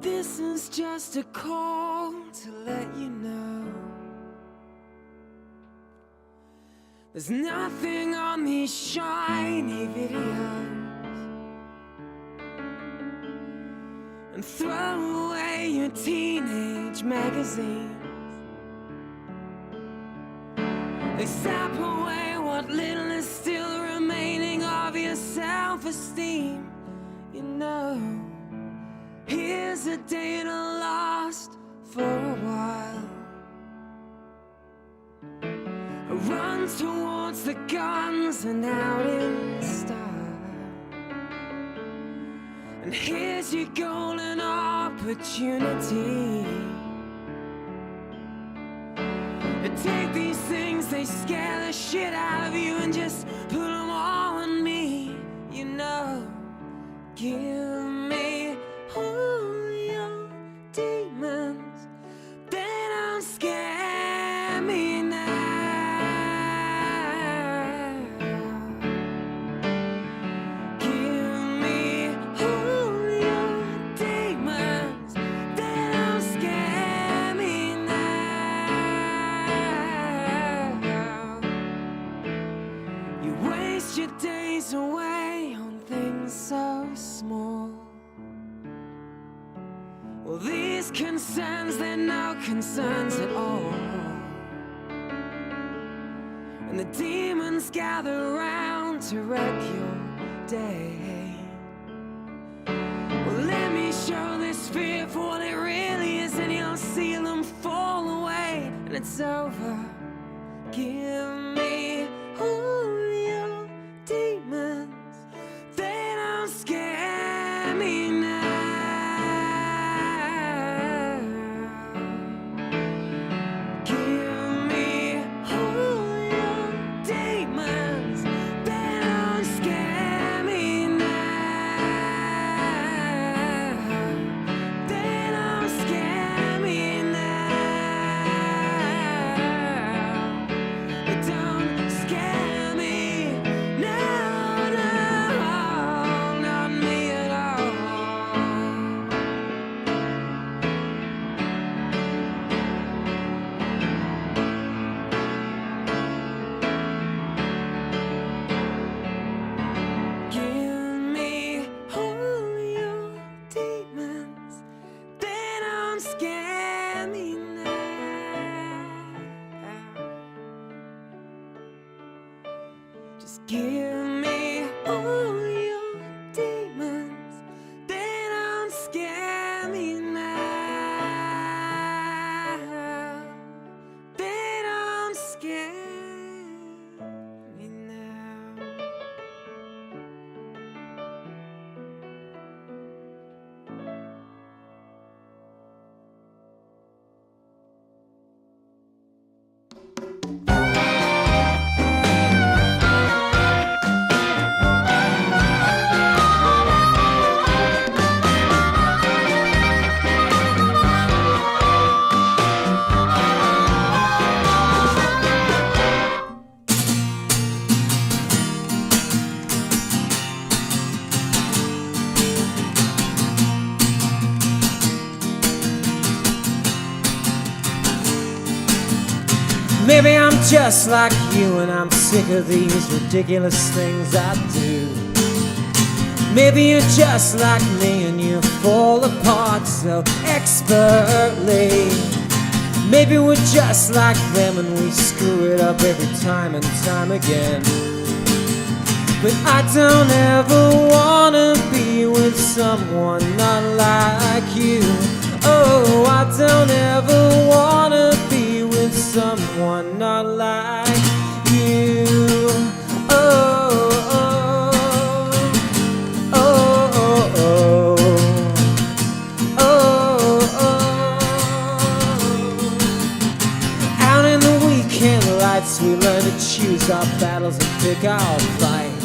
This is just a call to let you know there's nothing on these shiny videos. And throw away your teenage magazines. They sap away what little is still remaining of your self-esteem. You know, here's a data lost for a while. A run towards the guns and out in style. And here's your golden opportunity. Take these things, they scare the shit out of you, and just put them all on me. You know, give me all your demons. They don't scare me now. Give me all your demons. They don't scare me now. You waste your days away on things so small. Well, these concerns, they're no concerns at all. And the demons gather round to wreck your day. Well, let me show this fear for what it really is, and you'll see them fall away, and it's over. Give me all your demons. They don't scare me now. Give me all your demons. They don't scare me now. They don't scare me now. They don't scare me. No, no, not me at all. Give me all your demons. They don't scare me now. Just give me all your demons. They don't scare me now. They don't scare me now. Maybe I'm just like you and I'm sick of these ridiculous things I do. Maybe you're just like me and you fall apart so expertly. Maybe we're just like them and we screw it up every time and time again. But I don't ever wanna be with someone not like you. Oh, I don't ever wanna be with someone not like you. Oh, oh, oh, oh, oh, oh, oh. Out in the weekend lights we learn to choose our battles and pick our fights.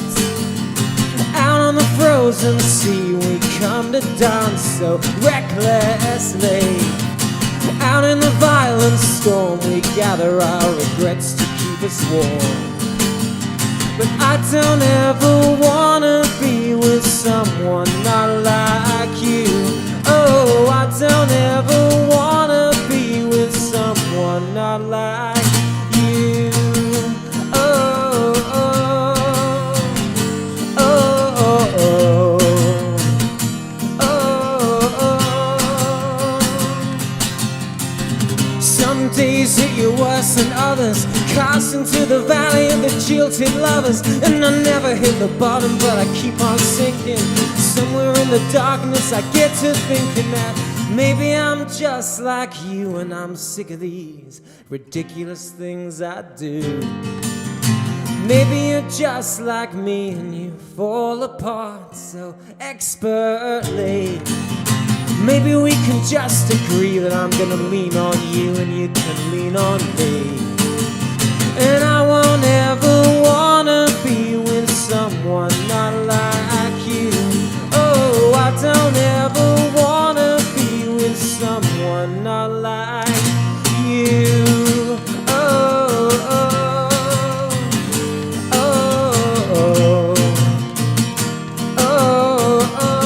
Out on the frozen sea we come to dance so recklessly. Out in the violent storm we gather our regrets to keep us warm. But I don't ever wanna be with someone not like you. Oh, I Some days hit you worse than others, cast into the valley of the jilted lovers. And I never hit the bottom, but I keep on sinking. Somewhere in the darkness I get to thinking that maybe I'm just like you, and I'm sick of these ridiculous things I do. Maybe you're just like me and you fall apart so expertly. Maybe we can just agree that I'm gonna lean on you and you can lean on me. And I won't ever wanna be with someone not like you. Oh, I don't ever wanna be with someone not like you. Oh, oh, oh, oh, oh, oh.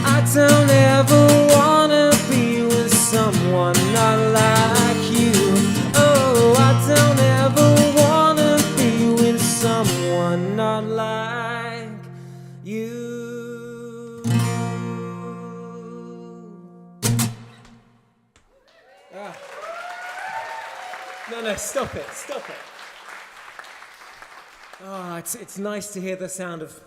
I don't ever wanna be with someone not like you. Oh, I don't ever wanna be with someone not like you. Ah. No, stop it. Oh, it's nice to hear the sound of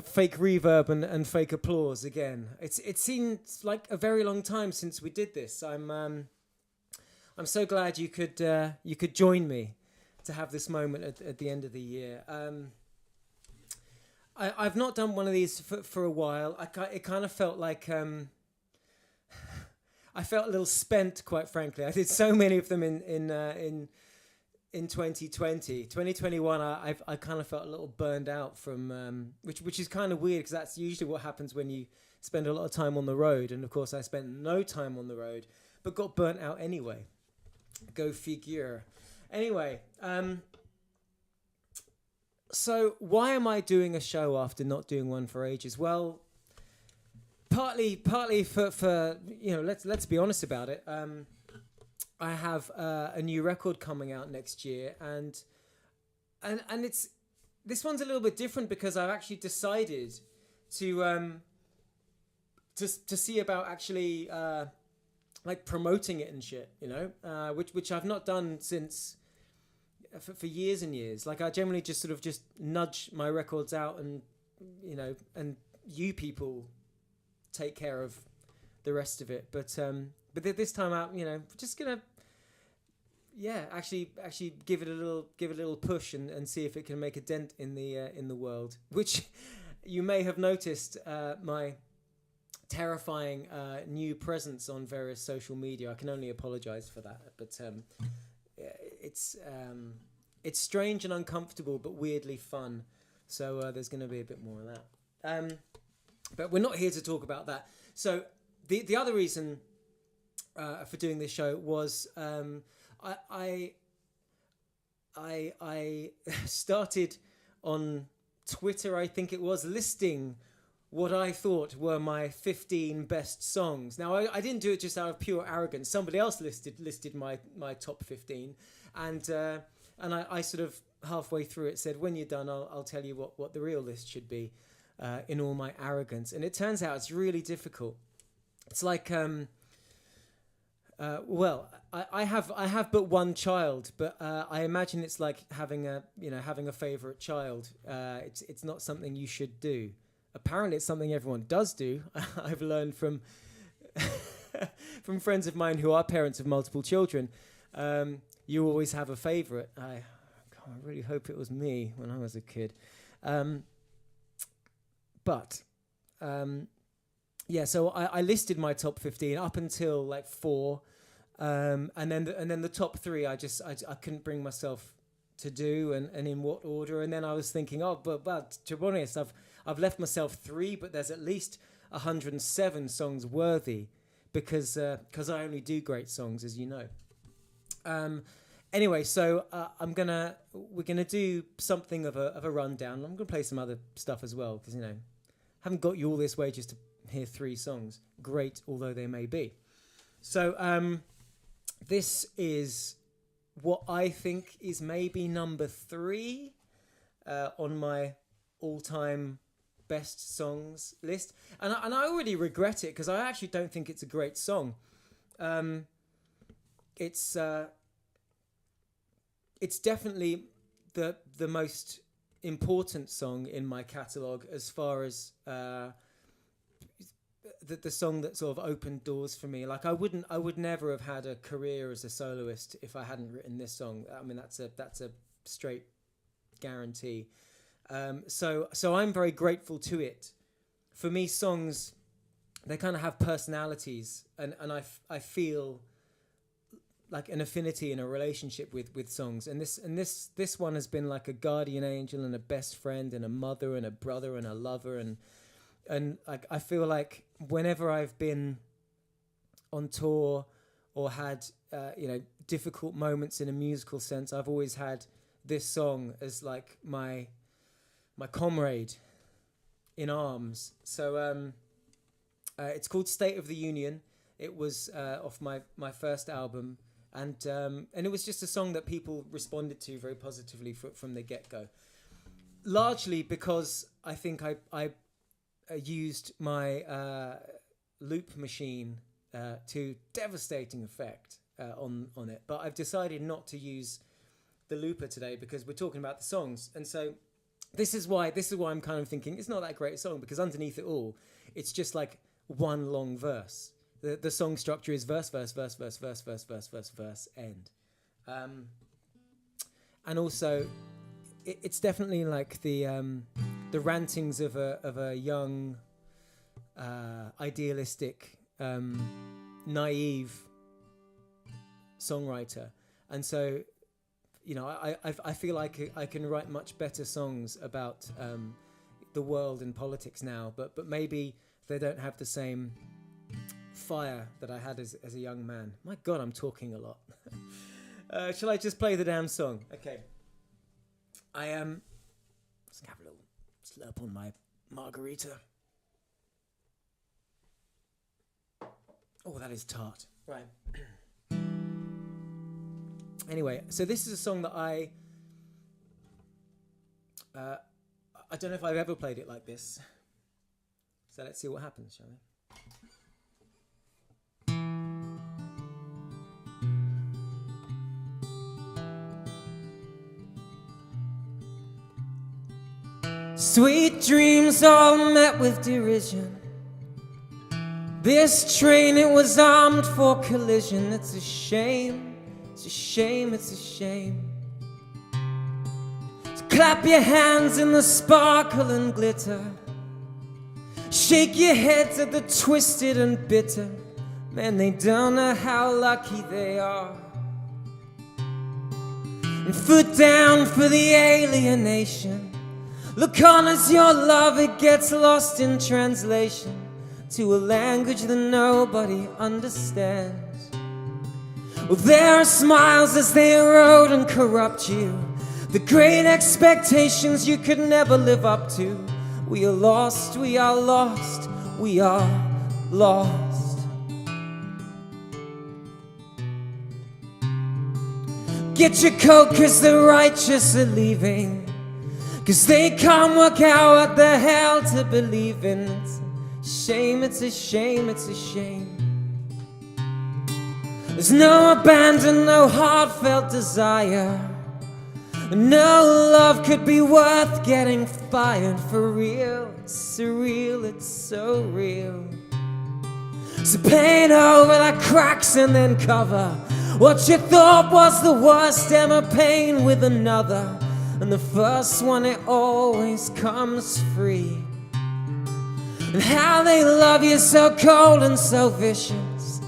fake reverb and fake applause again. It seems like a very long time since we did this. I'm so glad you could join me to have this moment at the end of the year. I've not done one of these for a while. It kind of felt like I felt a little spent, quite frankly. I did so many of them in 2020. 2021, I kind of felt a little burned out from, which is kind of weird because that's usually what happens when you spend a lot of time on the road. And of course, I spent no time on the road, but got burnt out anyway. Go figure. Anyway, so why am I doing a show after not doing one for ages? Well, partly for you know, let's be honest about it. I have a new record coming out next year, and it's this one's a little bit different because I've actually decided to see about actually like promoting it and shit, you know, which I've not done since for years and years. Like I generally just nudge my records out, and you know, and you people take care of the rest of it. But this time out, you know, just gonna actually give it a little push and see if it can make a dent in the world. Which you may have noticed my terrifying new presence on various social media. I can only apologize for that, but it's strange and uncomfortable, but weirdly fun. So there's going to be a bit more of that. But we're not here to talk about that. So the other reason for doing this show was I started on Twitter, I think it was, listing what I thought were my 15 best songs. Now, I didn't do it just out of pure arrogance. Somebody else listed my top 15, and I sort of halfway through it said, when you're done, I'll tell you what the real list should be, in all my arrogance. And it turns out it's really difficult. It's like well, I have but one child, but I imagine it's like having a favorite child. It's not something you should do. Apparently, it's something everyone does do. I've learned from from friends of mine who are parents of multiple children. You always have a favorite. I really hope it was me when I was a kid. So I listed my top 15 up until like 4, and then the top 3 I couldn't bring myself to do, and in what order. And then I was thinking, but to be honest, I've left myself 3, but there's at least 107 songs worthy because I only do great songs, as you know. Anyway, so we're gonna do something of a rundown. I'm gonna play some other stuff as well because, you know, haven't got you all this way just to hear 3 songs, great although they may be. So this is what I think is maybe number 3 on my all-time best songs list, and I already regret it because I actually don't think it's a great song. It's definitely the most important song in my catalogue as far as the song that sort of opened doors for me. Like I would never have had a career as a soloist if I hadn't written this song. I mean, that's a straight guarantee. So I'm very grateful to it. For me, songs, they kind of have personalities, and I feel like an affinity and a relationship with songs, and this one has been like a guardian angel and a best friend and a mother and a brother and a lover, and like I feel like whenever I've been on tour or had difficult moments in a musical sense, I've always had this song as like my comrade in arms. So it's called State of the Union. It was off my first album, and it was just a song that people responded to very positively from the get-go. Largely because I think I used my loop machine to devastating effect on it. But I've decided not to use the looper today because we're talking about the songs, and so this is why I'm kind of thinking it's not that great a song, because underneath it all, it's just like one long verse. The song structure is verse, verse, verse, verse, verse, verse, verse, verse, verse, end. And also, it's definitely like the rantings of a young, idealistic, naive songwriter, and so. I feel like I can write much better songs about the world and politics now, but maybe they don't have the same fire that I had as a young man. My God, I'm talking a lot. Shall I just play the damn song? Okay. I am. Let's have a little slurp on my margarita. Oh, that is tart. Right. Anyway, so this is a song that I don't know if I've ever played it like this. So let's see what happens, shall we? Sweet dreams all met with derision. This train, it was armed for collision. It's a shame. It's a shame, it's a shame. So clap your hands in the sparkle and glitter. Shake your heads at the twisted and bitter. Man, they don't know how lucky they are. And foot down for the alienation. Look on as your love, it gets lost in translation to a language that nobody understands. Well, there are smiles as they erode and corrupt you. The great expectations you could never live up to. We are lost, we are lost, we are lost. Get your coat, 'cause the righteous are leaving, 'cause they can't work out what the hell to believe in. It's a shame, it's a shame, it's a shame. There's no abandon, no heartfelt desire. No love could be worth getting fired for real. It's surreal, it's so real. So paint over the cracks and then cover what you thought was the worst ever pain with another. And the first one, it always comes free. And how they love you so cold and so vicious.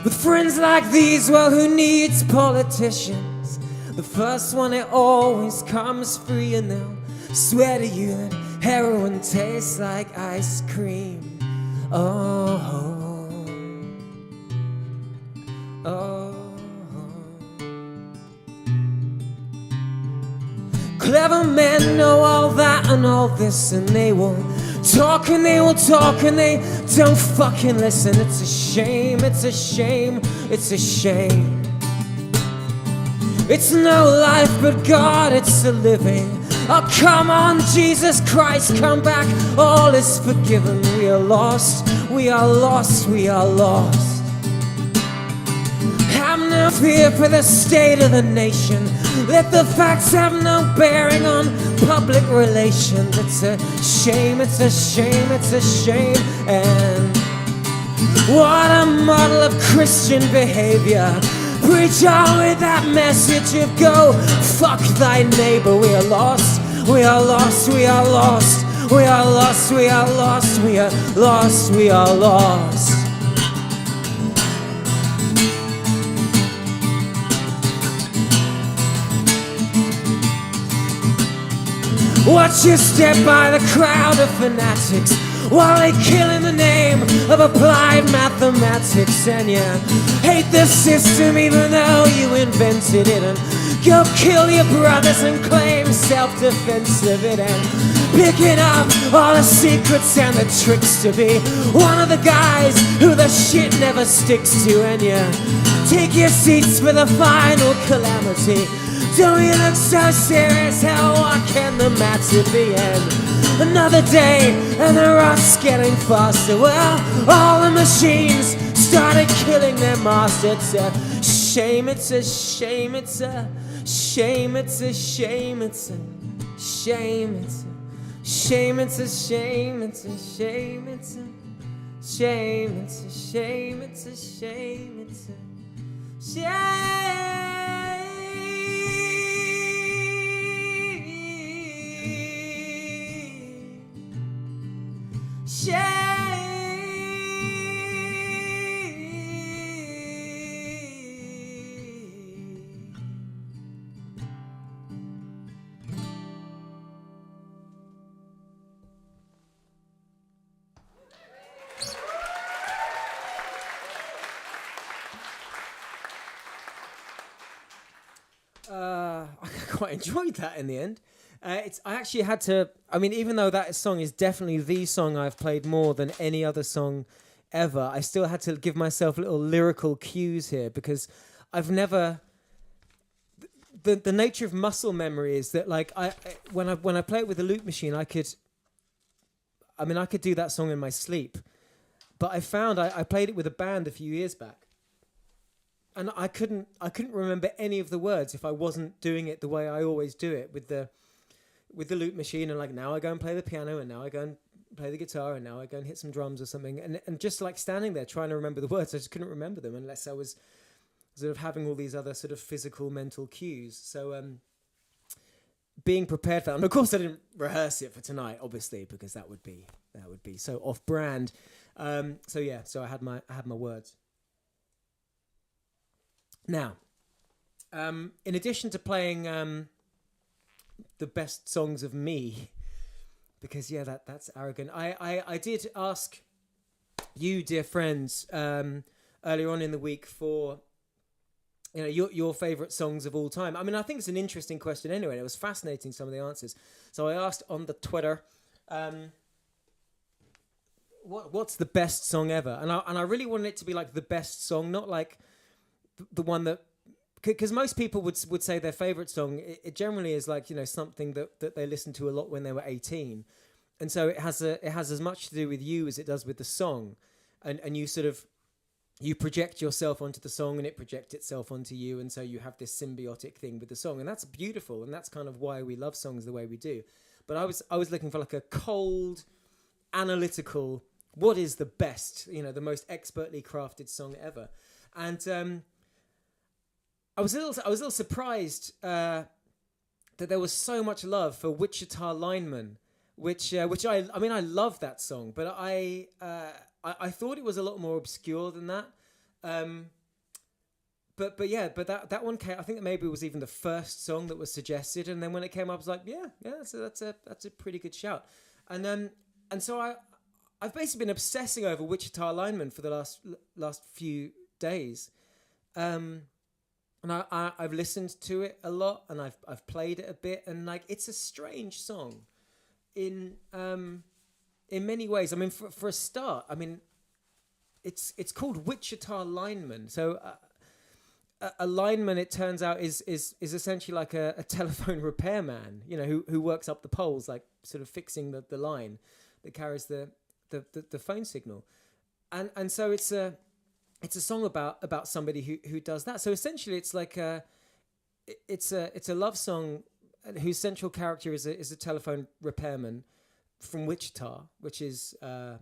With friends like these, well, who needs politicians? The first one, it always comes free, and they'll swear to you that heroin tastes like ice cream. Oh, oh. Clever men know all that and all this, and they will talk and they will talk and they don't fucking listen. It's a shame, it's a shame, it's a shame. It's no life but God, it's a living. Oh, come on, Jesus Christ, come back. All is forgiven. We are lost. We are lost. We are lost. Have no fear for the state of the nation. Let the facts have no bearing on public relations. It's a shame, it's a shame, it's a shame. And what a model of Christian behavior. Preach on with that message of go fuck thy neighbor. We are lost, we are lost, we are lost. We are lost, we are lost, we are lost, we are lost. Watch your step by the crowd of fanatics while they kill in the name of applied mathematics. And you hate the system even though you invented it. And go kill your brothers and claim self-defense of it. And picking up all the secrets and the tricks to be one of the guys who the shit never sticks to. And you take your seats for the final calamity. Don't you look so serious? Hell, what can the matter be? And another day, and the rust's getting faster. Well, all the machines started killing their master. It's a shame, it's a shame, it's a shame, it's a shame, it's a shame, it's a shame, it's a shame, it's a shame, it's a shame, it's a shame, it's a shame, it's a shame. I quite enjoyed that in the end. I actually had to, I mean, even though that song is definitely the song I've played more than any other song ever, I still had to give myself little lyrical cues here because I've never... The nature of muscle memory is that, like, when I play it with the loop machine, I could do that song in my sleep. But I found I played it with a band a few years back. And I couldn't remember any of the words if I wasn't doing it the way I always do it with the loop machine. And like now I go and play the piano, and now I go and play the guitar, and now I go and hit some drums or something. And just like standing there trying to remember the words, I just couldn't remember them unless I was sort of having all these other sort of physical mental cues. So being prepared for that, and of course I didn't rehearse it for tonight, obviously, because that would be so off brand. So I had my words. Now, in addition to playing the best songs of me, because that's arrogant, I did ask you, dear friends, earlier on in the week for your favourite songs of all time. I mean, I think it's an interesting question anyway. It was fascinating, some of the answers. So I asked on the Twitter, what's the best song ever? And I really wanted it to be like the best song, not like the one that, because most people would say their favorite song, it generally is like, something that they listened to a lot when they were 18. And so it has as much to do with you as it does with the song. And you sort of, you project yourself onto the song and it projects itself onto you. And so you have this symbiotic thing with the song, and that's beautiful. And that's kind of why we love songs the way we do. But I was looking for like a cold, analytical, what is the best, the most expertly crafted song ever. And, I was a little surprised that there was so much love for Wichita Lineman, which I love that song, but I thought it was a lot more obscure than that. But that one came. I think maybe it was even the first song that was suggested, and then when it came up, I was like, that's a pretty good shout. And so I've basically been obsessing over Wichita Lineman for the last few days. And I've listened to it a lot, and I've played it a bit, and like it's a strange song, in many ways. I mean, for a start, I mean, it's called Wichita Lineman, so a lineman, it turns out, is essentially like a telephone repairman, you know, who works up the poles, like sort of fixing the line that carries the phone signal. And so it's a song about somebody who does that. So essentially it's like it's a love song whose central character is a telephone repairman from Wichita, which is a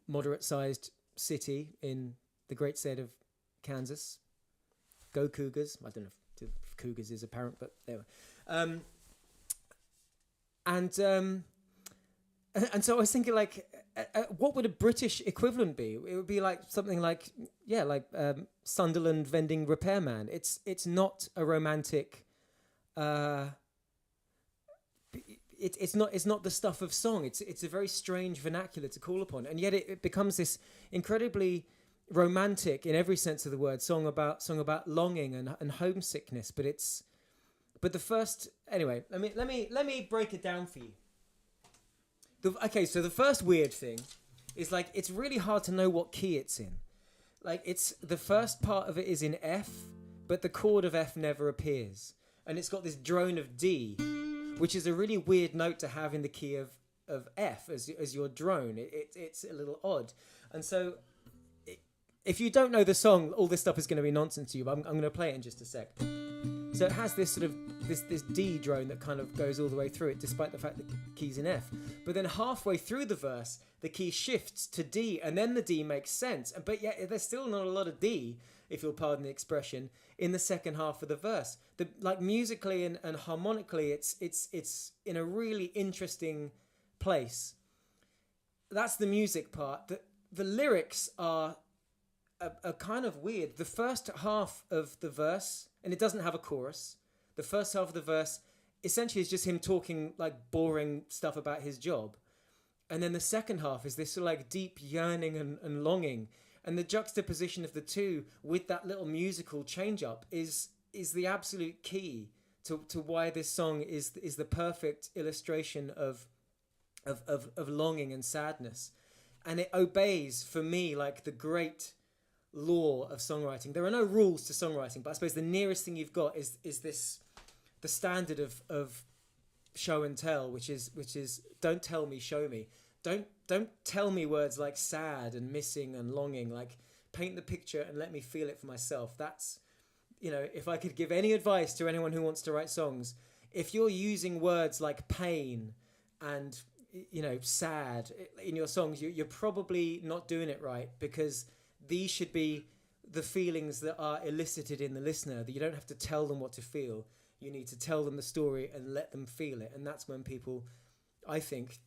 moderate-sized city in the great state of Kansas. Go Cougars! I don't know if Cougars is apparent, but anyway. And so I was thinking, like, what would a British equivalent be? It would be like something like Sunderland vending repairman. It's not a romantic. It's not the stuff of song. It's a very strange vernacular to call upon, and yet it becomes this incredibly romantic, in every sense of the word, song about longing and homesickness. But the first, anyway, let me break it down for you. So the first weird thing is, like, it's really hard to know what key it's in. Like, it's the first part of it is in F, but the chord of F never appears, and it's got this drone of D, which is a really weird note to have in the key of F as your drone. It's a little odd, and so if you don't know the song, all this stuff is going to be nonsense to you. But I'm going to play it in just a sec. So it has this sort of this D drone that kind of goes all the way through it, despite the fact that the key's in F. But then halfway through the verse, the key shifts to D, and then the D makes sense. But yet there's still not a lot of D, if you'll pardon the expression, in the second half of the verse. Like musically and harmonically, it's in a really interesting place. That's the music part. The lyrics are kind of weird. The first half of the verse, and it doesn't have a chorus, the first half of the verse essentially is just him talking like boring stuff about his job. And then the second half is this sort of like deep yearning and longing. And the juxtaposition of the two with that little musical change up is the absolute key to why this song is the perfect illustration of longing and sadness. And it obeys, for me, like the great law of songwriting. There are no rules to songwriting, but I suppose the nearest thing you've got is this, the standard of show and tell, which is don't tell me, show me. Don't tell me words like sad and missing and longing. Like, paint the picture and let me feel it for myself. That's, if I could give any advice to anyone who wants to write songs, if you're using words like pain and sad in your songs, you're probably not doing it right, because these should be the feelings that are elicited in the listener, that you don't have to tell them what to feel. You need to tell them the story and let them feel it. And that's when people, I think,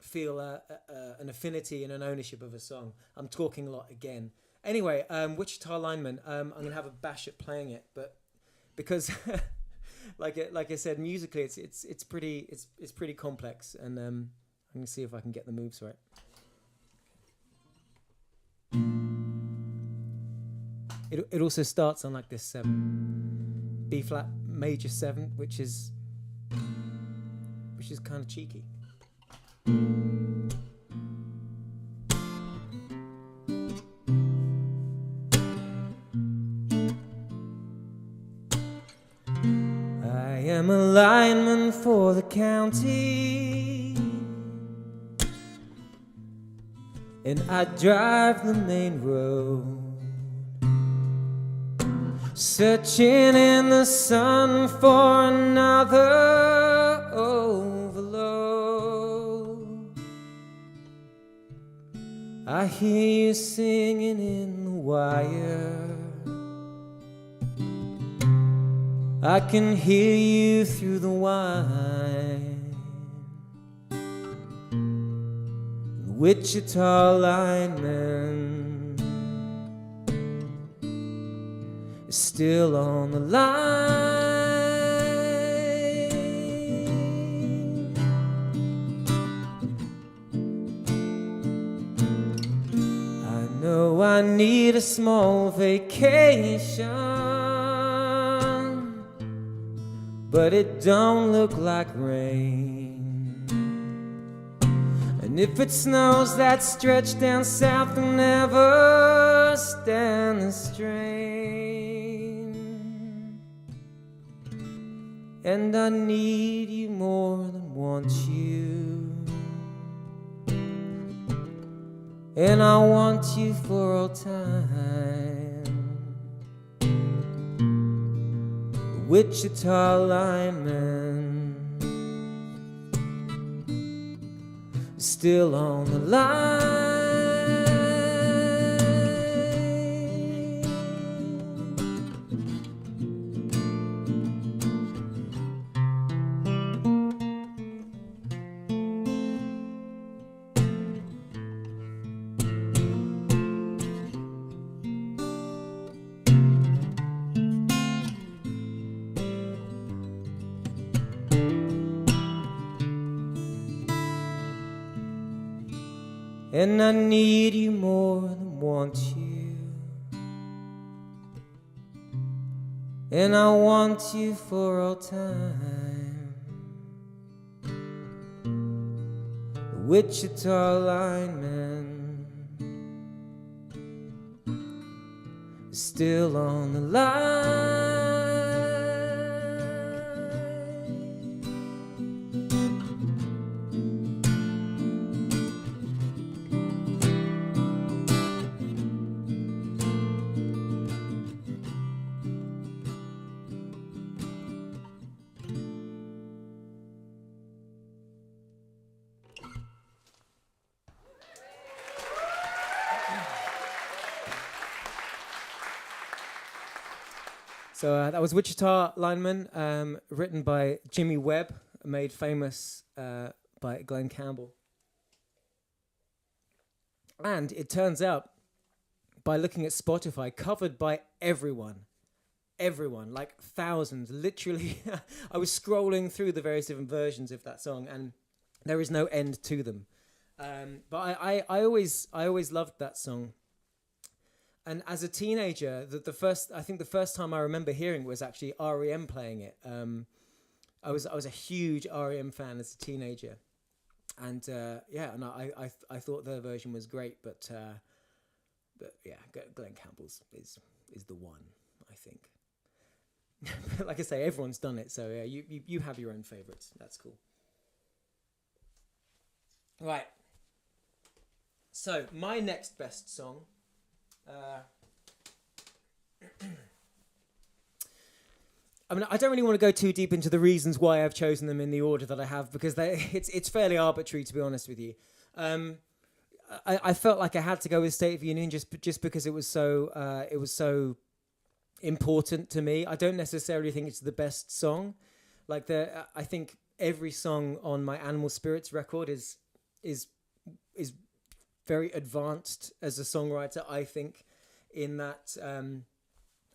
feel an affinity and an ownership of a song. I'm talking a lot again. Anyway, Wichita Lineman, I'm going to have a bash at playing it, but because like I said, musically it's pretty complex, and I'm going to see if I can get the moves right. It also starts on like this B flat major 7, which is kind of cheeky. I am a lineman for the county, and I drive the main road, searching in the sun for another overload. I hear you singing in the wire, I can hear you through the wine. The Wichita lineman is still on the line. I know I need a small vacation, but it don't look like rain. And if it snows that stretch down south, I'll never cannot stand the strain, and I need you more than want you, and I want you for all time. Wichita lineman, still on the line. And I need you more than want you, and I want you for all time. The Wichita lineman is still on the line. So that was Wichita Lineman, written by Jimmy Webb, made famous by Glenn Campbell. And it turns out, by looking at Spotify, covered by everyone, like thousands, literally. I was scrolling through the various different versions of that song, and there is no end to them. But I always loved that song. And as a teenager, the first time I remember hearing it was actually R.E.M. playing it. I was a huge R.E.M. fan as a teenager, and I thought their version was great, but yeah, Glenn Campbell's is the one, I think. Like I say, everyone's done it, so yeah, you have your own favourites. That's cool. Right. So my next best song. I mean, I don't really want to go too deep into the reasons why I've chosen them in the order that I have, because it's fairly arbitrary, to be honest with you. I felt like I had to go with State of the Union just because it was so important to me. I don't necessarily think it's the best song. I think every song on my Animal Spirits record is very advanced as a songwriter, I think, in that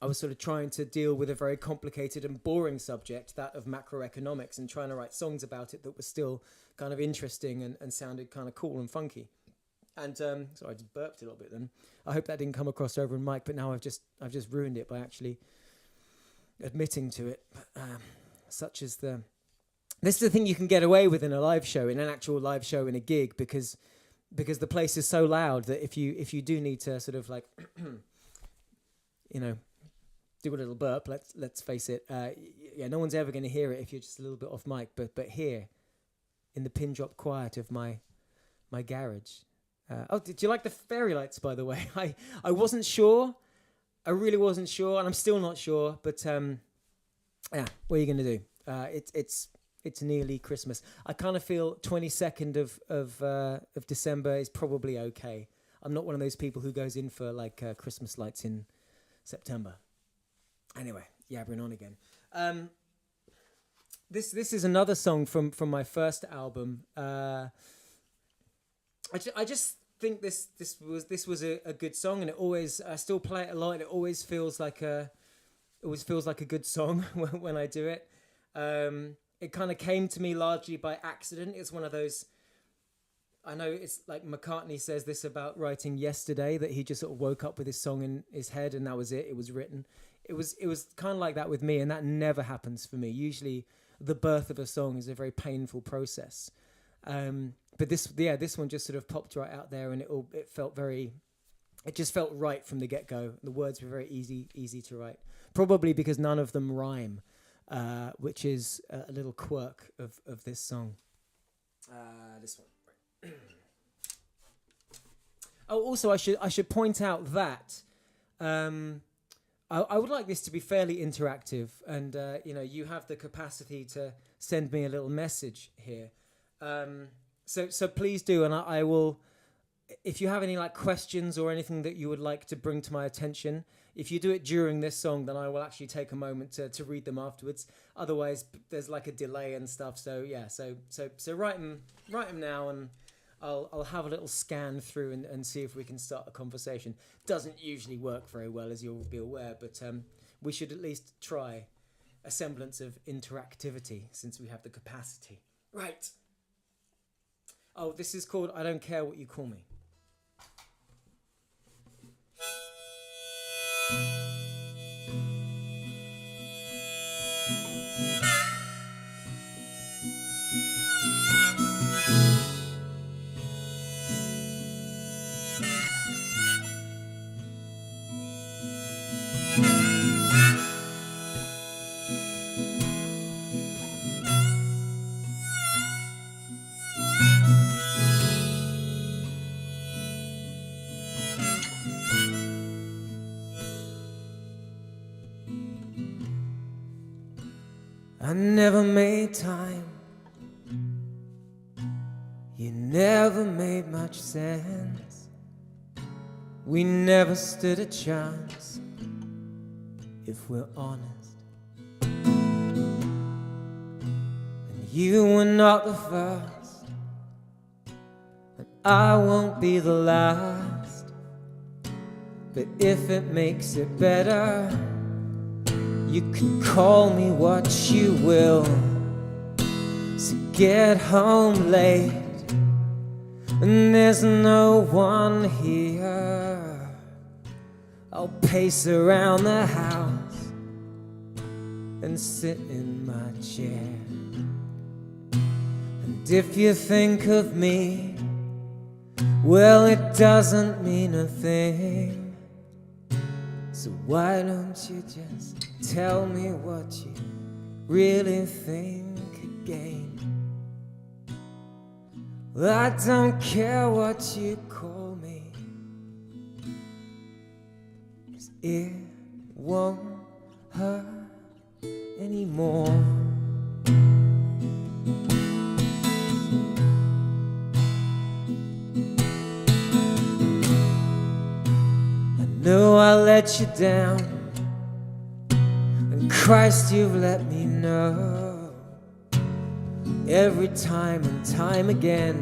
I was sort of trying to deal with a very complicated and boring subject, that of macroeconomics, and trying to write songs about it that were still kind of interesting and sounded kind of cool and funky. And sorry, I just burped a little bit then. I hope that didn't come across over in mic, but now I've just ruined it by actually admitting to it. Such as this is the thing you can get away with in a live show, in an actual live show, in a gig, because the place is so loud that if you do need to sort of like, do a little burp, let's face it, no one's ever going to hear it if you're just a little bit off mic, but here, in the pin drop quiet of my garage. Did you like the fairy lights, by the way? I wasn't sure. I really wasn't sure, and I'm still not sure, but what are you going to do? It's nearly Christmas. I kind of feel 22nd of December is probably okay. I'm not one of those people who goes in for Christmas lights in September. Anyway, yabbering on again. This is another song from my first album. I just think this was a good song, and I still play it a lot, and it always feels like a good song when I do it. It kind of came to me largely by accident. It's one of those, I know it's like McCartney says this about writing Yesterday, that he just sort of woke up with his song in his head and that was it. It was written. It was kind of like that with me, and that never happens for me. Usually the birth of a song is a very painful process. But this one just sort of popped right out there, and it felt very It just felt right from the get-go. The words were very easy to write. Probably because none of them rhyme, which is a little quirk of this song. This one. Oh, also, I should point out that I would like this to be fairly interactive, and you have the capacity to send me a little message here. So please do, and I will. If you have any questions or anything that you would like to bring to my attention, if you do it during this song, then I will actually take a moment to read them afterwards. Otherwise, there's a delay and stuff. So yeah, so write them now, and I'll have a little scan through and see if we can start a conversation. Doesn't usually work very well, as you'll be aware, but we should at least try a semblance of interactivity since we have the capacity. Right. Oh, this is called I Don't Care What You Call Me. I never made time. You never made much sense. We never stood a chance, if we're honest. And you were not the first, and I won't be the last. But if it makes it better, you can call me what you will. So get home late, and there's no one here. I'll pace around the house and sit in my chair. And if you think of me, well, it doesn't mean a thing. So why don't you just tell me what you really think again? Well, I don't care what you call me, 'cause it won't hurt anymore. I know I let you down, and Christ, you've let me know every time and time again.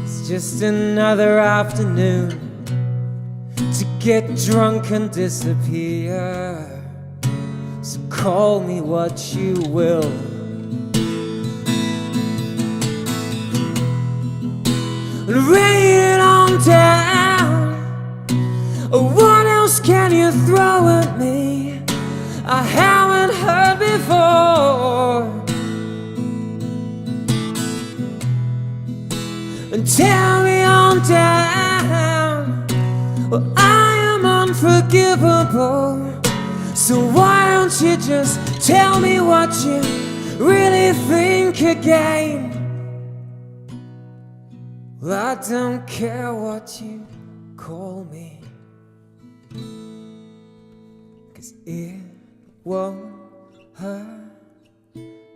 It's just another afternoon to get drunk and disappear. So call me what you will. Rain it on down. What else can you throw at me I haven't heard before? And tear me on down. Well, I am unforgivable. So why don't you just tell me what you really think again? Well, I don't care what you call me, 'cause it won't hurt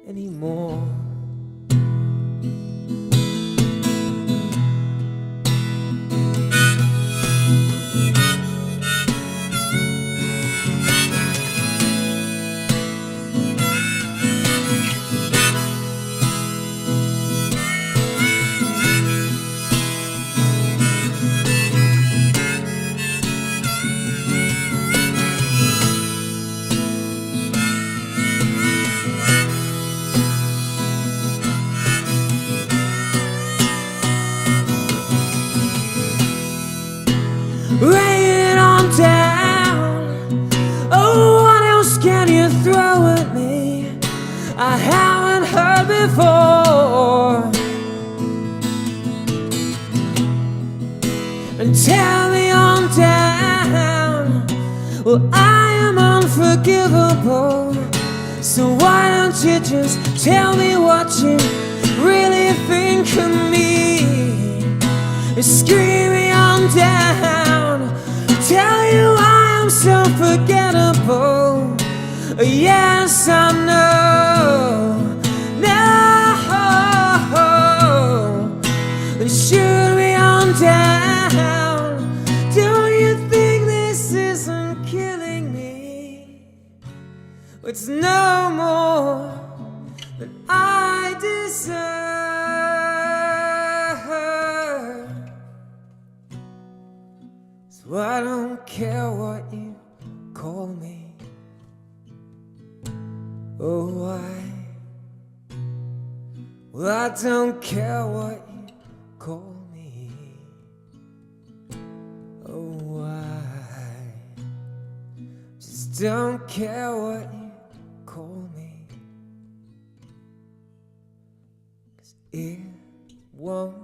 anymore. Rain on down. Oh, what else can you throw at me I haven't heard before? and tear me on down. Well, I am unforgivable, so why don't you just tell me what you really think of me? Scream me on down, tell you I am so forgettable. Yes, I know, no. Shoot me on down. Don't you think this isn't killing me? It's no more than I deserve. So I don't care what you call me. Oh, why? Well, I don't care what you call me. Oh, why? Just don't care what you call me. 'Cause it won't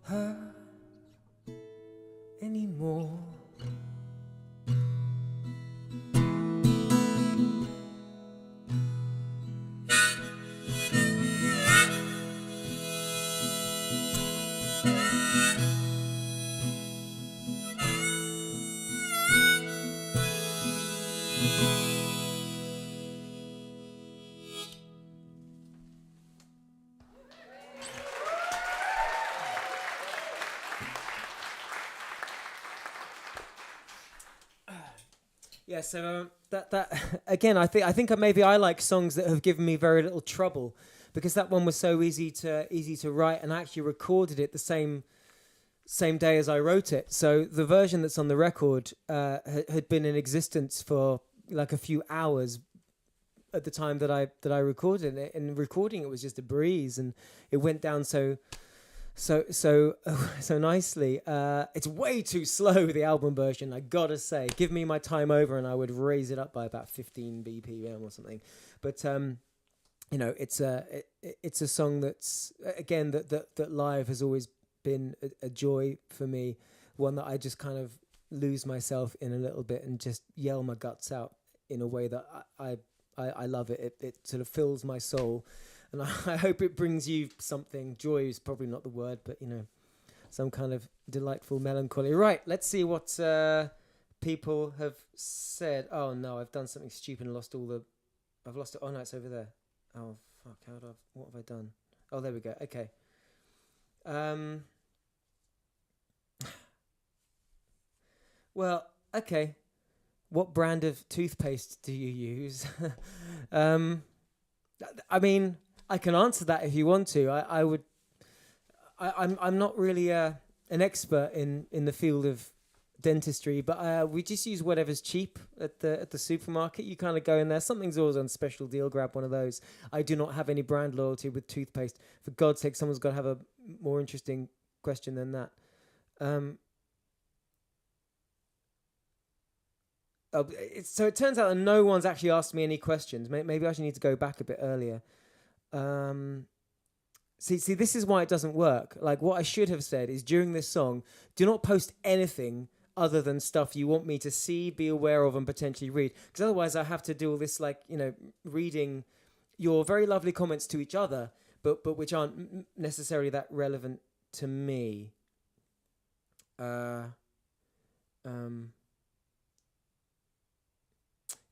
hurt anymore. Yeah, so that again, I think maybe I like songs that have given me very little trouble, because that one was so easy to write, and I actually recorded it the same day as I wrote it. So the version that's on the record had been in existence for like a few hours at the time that I recorded it, and recording it was just a breeze, and it went down so nicely. It's way too slow, the album version, I gotta say. Give me my time over and I would raise it up by about 15 BPM or something. But it's a song that's, again, that live has always been a joy for me, one that I just kind of lose myself in a little bit and just yell my guts out in a way that I love it. It sort of fills my soul. And I hope it brings you something. Joy is probably not the word, but, some kind of delightful melancholy. Right, let's see what people have said. Oh, no, I've done something stupid and I've lost it. Oh, no, it's over there. Oh, fuck, what have I done? Oh, there we go. Okay. Well, okay. What brand of toothpaste do you use? I mean, I can answer that if you want to. I'm not really an expert in the field of dentistry, but we just use whatever's cheap at the supermarket. You kind of go in there, something's always on special deal, grab one of those. I do not have any brand loyalty with toothpaste. For God's sake, someone's got to have a more interesting question than that. So it turns out that no one's actually asked me any questions. Maybe I should need to go back a bit earlier. See, this is why it doesn't work. Like, what I should have said is, during this song, do not post anything other than stuff you want me to see, be aware of, and potentially read. Because otherwise I have to do all this, reading your very lovely comments to each other, but which aren't necessarily that relevant to me.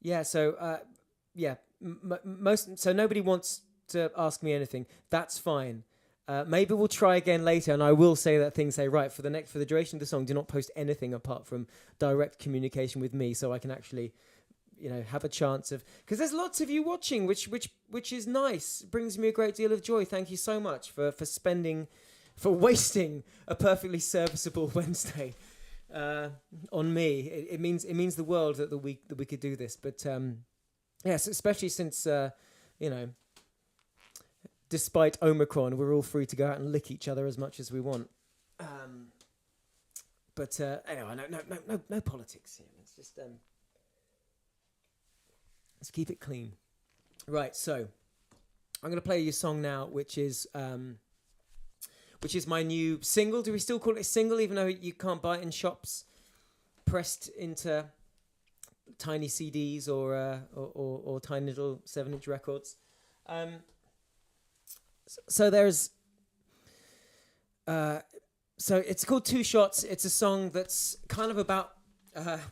Yeah, so so nobody wants to ask me anything. That's fine. Maybe we'll try again later, and I will say that thing. Say, right, for the duration of the song, do not post anything apart from direct communication with me, so I can actually, have a chance of, because there's lots of you watching, which is nice. It brings me a great deal of joy. Thank you so much for wasting a perfectly serviceable Wednesday on me. It means the world that we could do this. But yes, especially since despite Omicron, we're all free to go out and lick each other as much as we want. But anyway, no politics here. It's just let's keep it clean. Right, so I'm going to play you a song now, which is which is my new single. Do we still call it a single, even though you can't buy it in shops? Pressed into tiny CDs or tiny little 7-inch records. So there's. So it's called Two Shots. It's a song that's kind of about.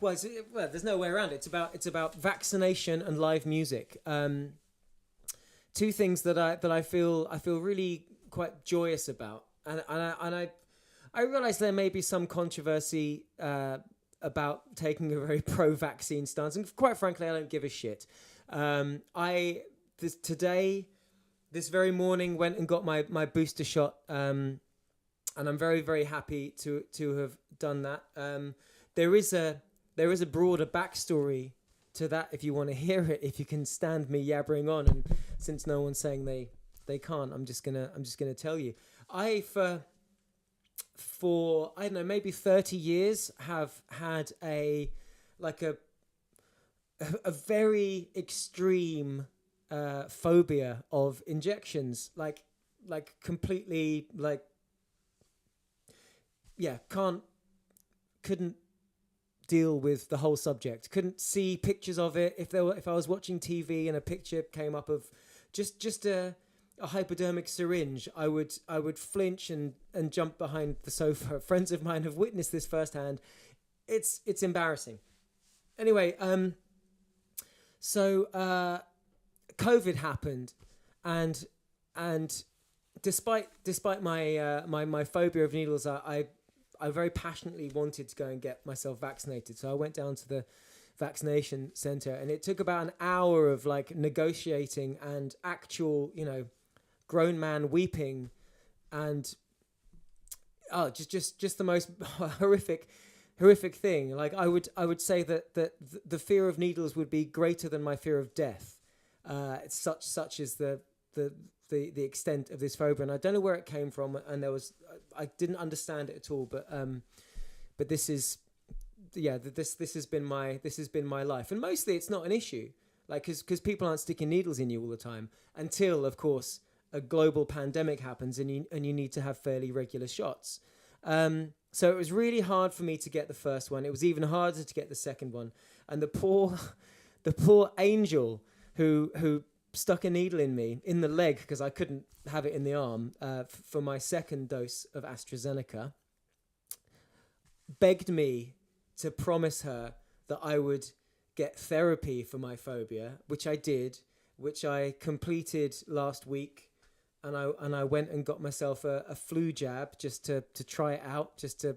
Well, there's no way around it. It's about vaccination and live music. Two things that I feel really quite joyous about, and I realize there may be some controversy about taking a very pro-vaccine stance, and quite frankly, I don't give a shit. This very morning, went and got my booster shot, and I'm very, very happy to have done that. There is a broader backstory to that if you want to hear it, if you can stand me yabbering on, and since no one's saying they can't, I'm just gonna tell you. I for I don't know, maybe 30 years have had a very extreme phobia of injections, like completely couldn't deal with the whole subject. Couldn't see pictures of it. If I was watching TV and a picture came up of just a hypodermic syringe, I would flinch and jump behind the sofa. Friends of mine have witnessed this firsthand. It's embarrassing. Anyway, so COVID happened, and despite my phobia of needles, I very passionately wanted to go and get myself vaccinated. So I went down to the vaccination center, and it took about an hour of negotiating and actual, grown man weeping, and just the most horrific thing. I would say that the fear of needles would be greater than my fear of death. It's such is the extent of this phobia, and I don't know where it came from, and I didn't understand it at all, but this is this has been my life, and mostly it's not an issue, because people aren't sticking needles in you all the time until, of course, a global pandemic happens and you need to have fairly regular shots. So it was really hard for me to get the first one. It was even harder to get the second one, and the poor angel who stuck a needle in me in the leg, because I couldn't have it in the arm, for my second dose of AstraZeneca, begged me to promise her that I would get therapy for my phobia, which I did, which I completed last week, and I went and got myself a flu jab just to try it out, just to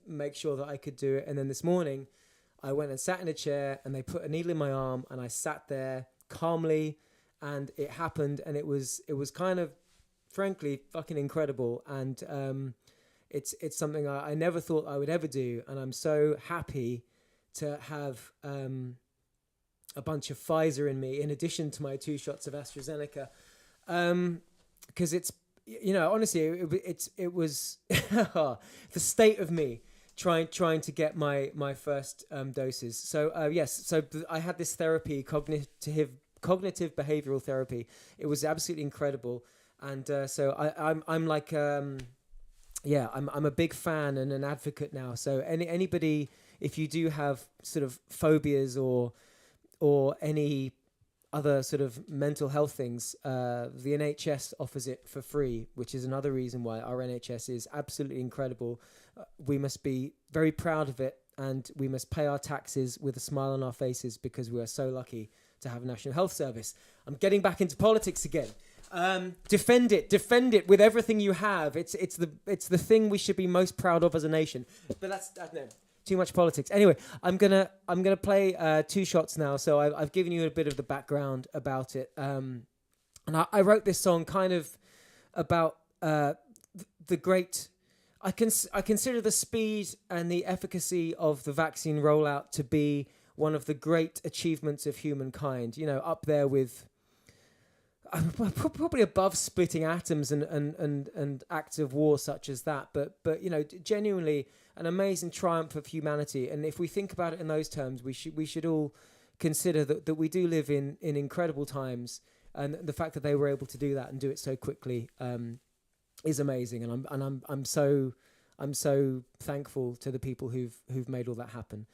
make sure that I could do it. And then this morning I went and sat in a chair, and they put a needle in my arm, and I sat there calmly, and it happened, and it was kind of, frankly, fucking incredible. And it's something I never thought I would ever do, and I'm so happy to have a bunch of Pfizer in me in addition to my 2 shots of AstraZeneca, because it's, honestly, it was the state of me trying to get my first doses. So yes, I had this therapy, cognitive behavioral therapy. It was absolutely incredible, and so I'm like I'm a big fan and an advocate now. So anybody, if you do have sort of phobias or any other sort of mental health things, the NHS offers it for free, which is another reason why our NHS is absolutely incredible. We must be very proud of it, and we must pay our taxes with a smile on our faces, because we are so lucky to have a National Health Service. I'm getting back into politics again. Defend it with everything you have. It's the thing we should be most proud of as a nation. But that's, I don't know, too much politics. Anyway, I'm gonna play 2 shots now. So I've given you a bit of the background about it. And I wrote this song kind of about the great. I consider the speed and the efficacy of the vaccine rollout to be one of the great achievements of humankind. Up there with. Probably above splitting atoms and acts of war such as that, but genuinely an amazing triumph of humanity. And if we think about it in those terms, we should all consider that we do live in incredible times, and the fact that they were able to do that and do it so quickly, is amazing, and I'm so thankful to the people who've made all that happen.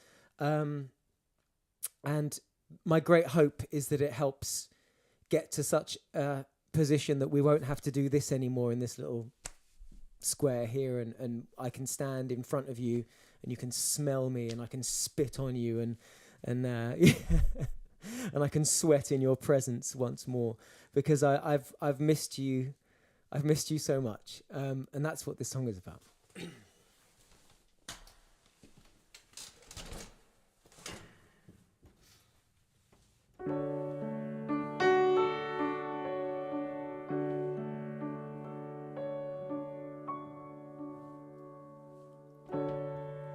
And my great hope is that it helps get to such a position that we won't have to do this anymore in this little square here, and I can stand in front of you and you can smell me and I can spit on you and and I can sweat in your presence once more, because I've missed you. I've missed you so much, and that's what this song is about.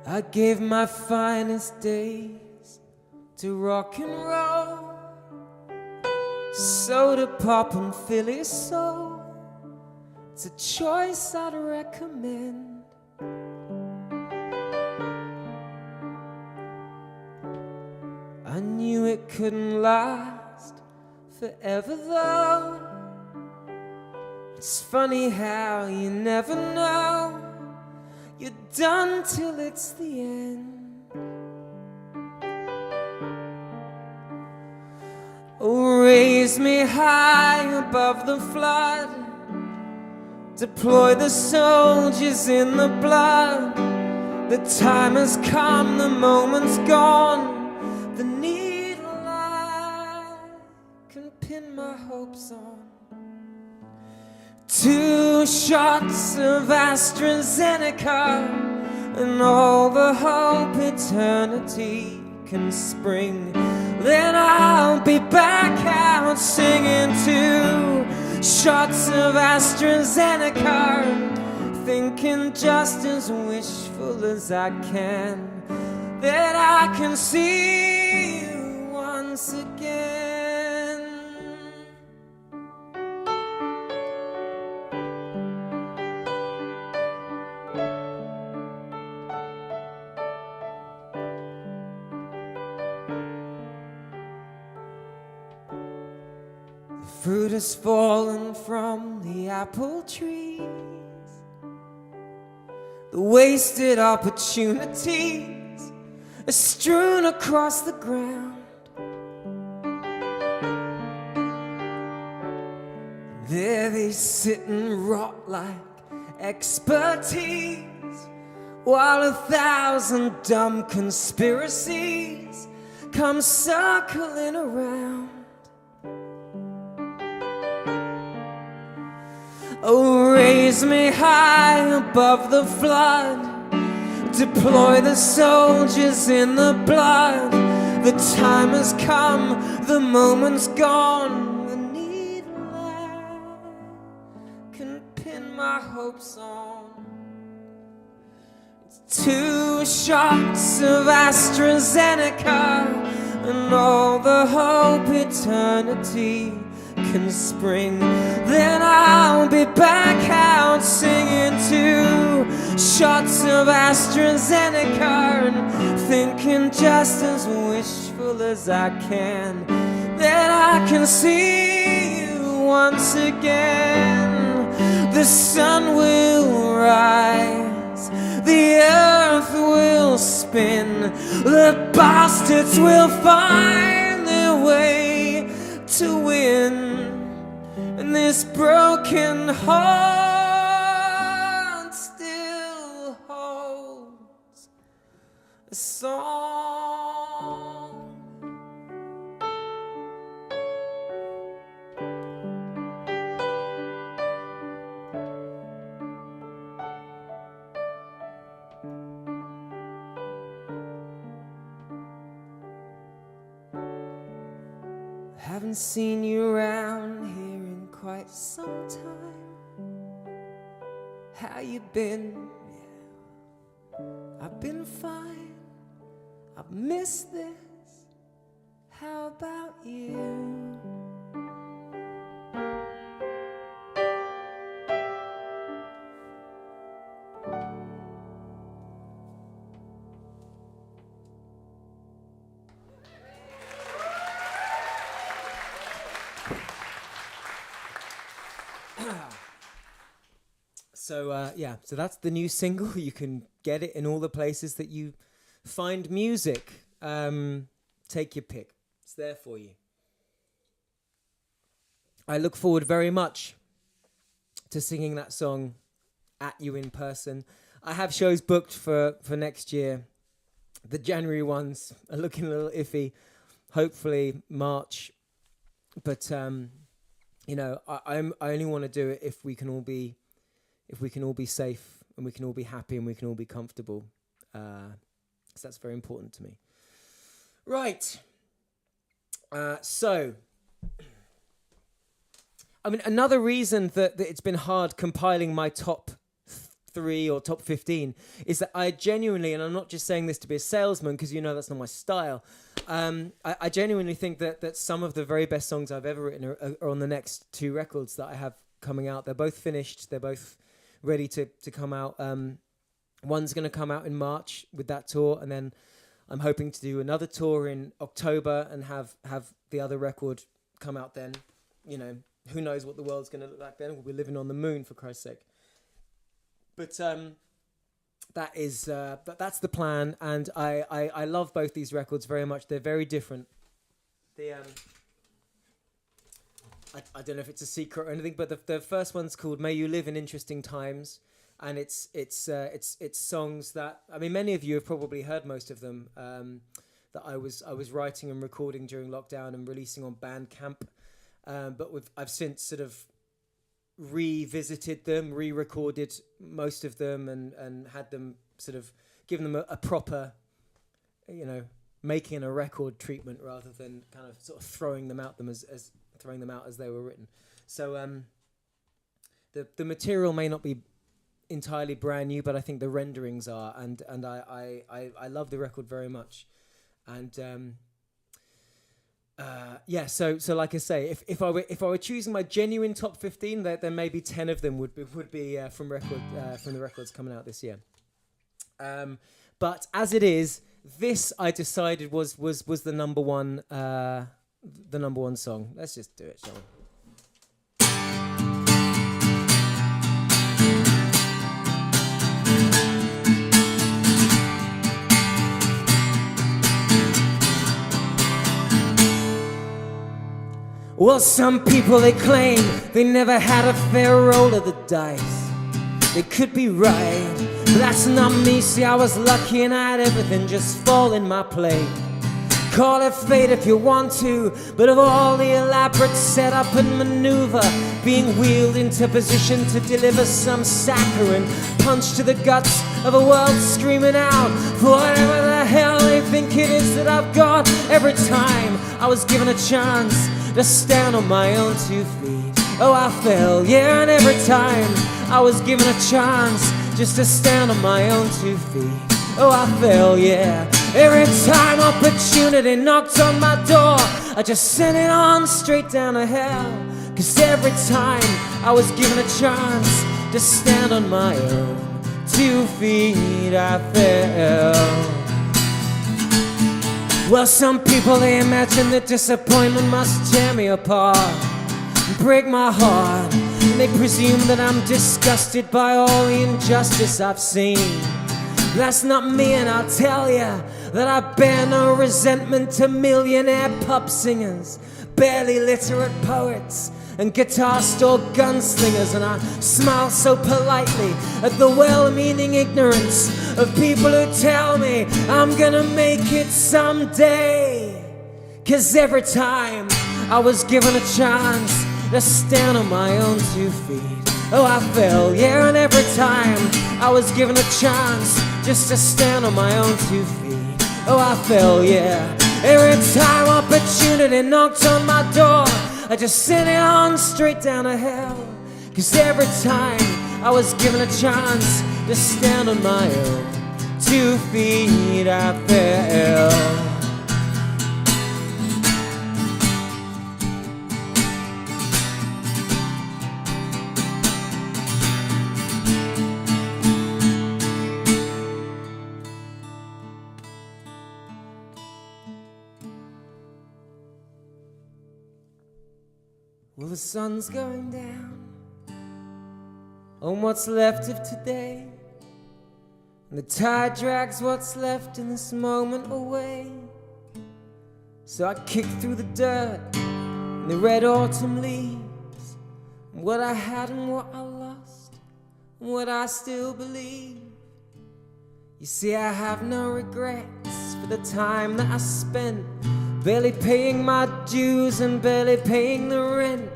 I gave my finest days to rock and roll, soda pop and Philly soul. It's a choice I'd recommend. I knew it couldn't last forever though. It's funny how you never know. You're done till it's the end. Oh, raise me high above the flood. Deploy the soldiers in the blood. The time has come, the moment's gone. The needle I can pin my hopes on. 2 shots of AstraZeneca, and all the hope eternity can spring. Then I'll be back out singing 2 shots of AstraZeneca, thinking just as wishful as I can that I can see you once again. Fruit has fallen from the apple trees. The wasted opportunities are strewn across the ground. There they sit and rot like expertise, while 1,000 dumb conspiracies come circling around. Oh, raise me high above the flood. Deploy the soldiers in the blood. The time has come, the moment's gone. The needle I can pin my hopes on. It's 2 shots of AstraZeneca, and all the hope eternity can spring. Then I'll be back out singing 2 shots of AstraZeneca, and thinking just as wishful as I can that I can see you once again. The sun will rise, the earth will spin, the bastards will find their way to win. And this broken heart still holds a song. Haven't seen you around here in quite some time. How you been? Yeah, I've been fine. I've missed this. How about you? So that's the new single. You can get it in all the places that you find music. Take your pick. It's there for you. I look forward very much to singing that song at you in person. I have shows booked for next year. The January ones are looking a little iffy. Hopefully March. But I only want to do it if we can all be safe and we can all be happy and we can all be comfortable. So that's very important to me. Right. Another reason that it's been hard compiling my top 3 or top 15 is that I genuinely, and I'm not just saying this to be a salesman because that's not my style, I genuinely think that some of the very best songs I've ever written are on the next 2 records that I have coming out. They're both finished. They're both ready to come out. One's going to come out in March with that tour, and then I'm hoping to do another tour in October and have the other record come out then. Who knows what the world's going to look like then? We'll be living on the moon, for Christ's sake. But that's the plan, and I love both these records very much. They're very different. I don't know if it's a secret or anything, but the first one's called "May You Live in Interesting Times," and it's songs that many of you have probably heard most of them that I was writing and recording during lockdown and releasing on Bandcamp. But I've since sort of revisited them, re-recorded most of them, and had them sort of given them a proper, making a record treatment rather than kind of sort of throwing them out as they were written. So the material may not be entirely brand new, but I think the renderings are, and I love the record very much, and. So like I say, if I were choosing my genuine top 15, then maybe 10 of them would be from the records coming out this year. But as it is, this I decided was the number one song. Let's just do it, shall we? Well, some people, they claim they never had a fair roll of the dice. They could be right, but that's not me. See, I was lucky and I had everything just fall in my plate. Call it fate if you want to, but of all the elaborate setup and maneuver, being wheeled into position to deliver some saccharine punch to the guts of a world screaming out for whatever the hell they think it is that I've got. Every time I was given a chance to stand on my own 2 feet, oh, I fell, yeah, and every time I was given a chance just to stand on my own 2 feet, oh, I fell, yeah. Every time opportunity knocked on my door, I just sent it on straight down to hell. 'Cause every time I was given a chance to stand on my own 2 feet, I fell. Well, some people, they imagine that disappointment must tear me apart and break my heart, and they presume that I'm disgusted by all the injustice I've seen. That's not me, and I'll tell ya that I bear no resentment to millionaire pop singers, barely literate poets, and guitar store gunslingers, and I smile so politely at the well-meaning ignorance of people who tell me I'm gonna make it someday. 'Cause every time I was given a chance to stand on my own 2 feet, oh, I fell, yeah, and every time I was given a chance just to stand on my own 2 feet, oh, I fell, yeah. Every time opportunity knocked on my door, I just sent it on straight down to hell. 'Cause every time I was given a chance to stand on my own 2 feet, I fell. Well, the sun's going down on what's left of today. And the tide drags what's left in this moment away. So I kick through the dirt and the red autumn leaves, and what I had and what I lost, and what I still believe. You see, I have no regrets for the time that I spent barely paying my dues and barely paying the rent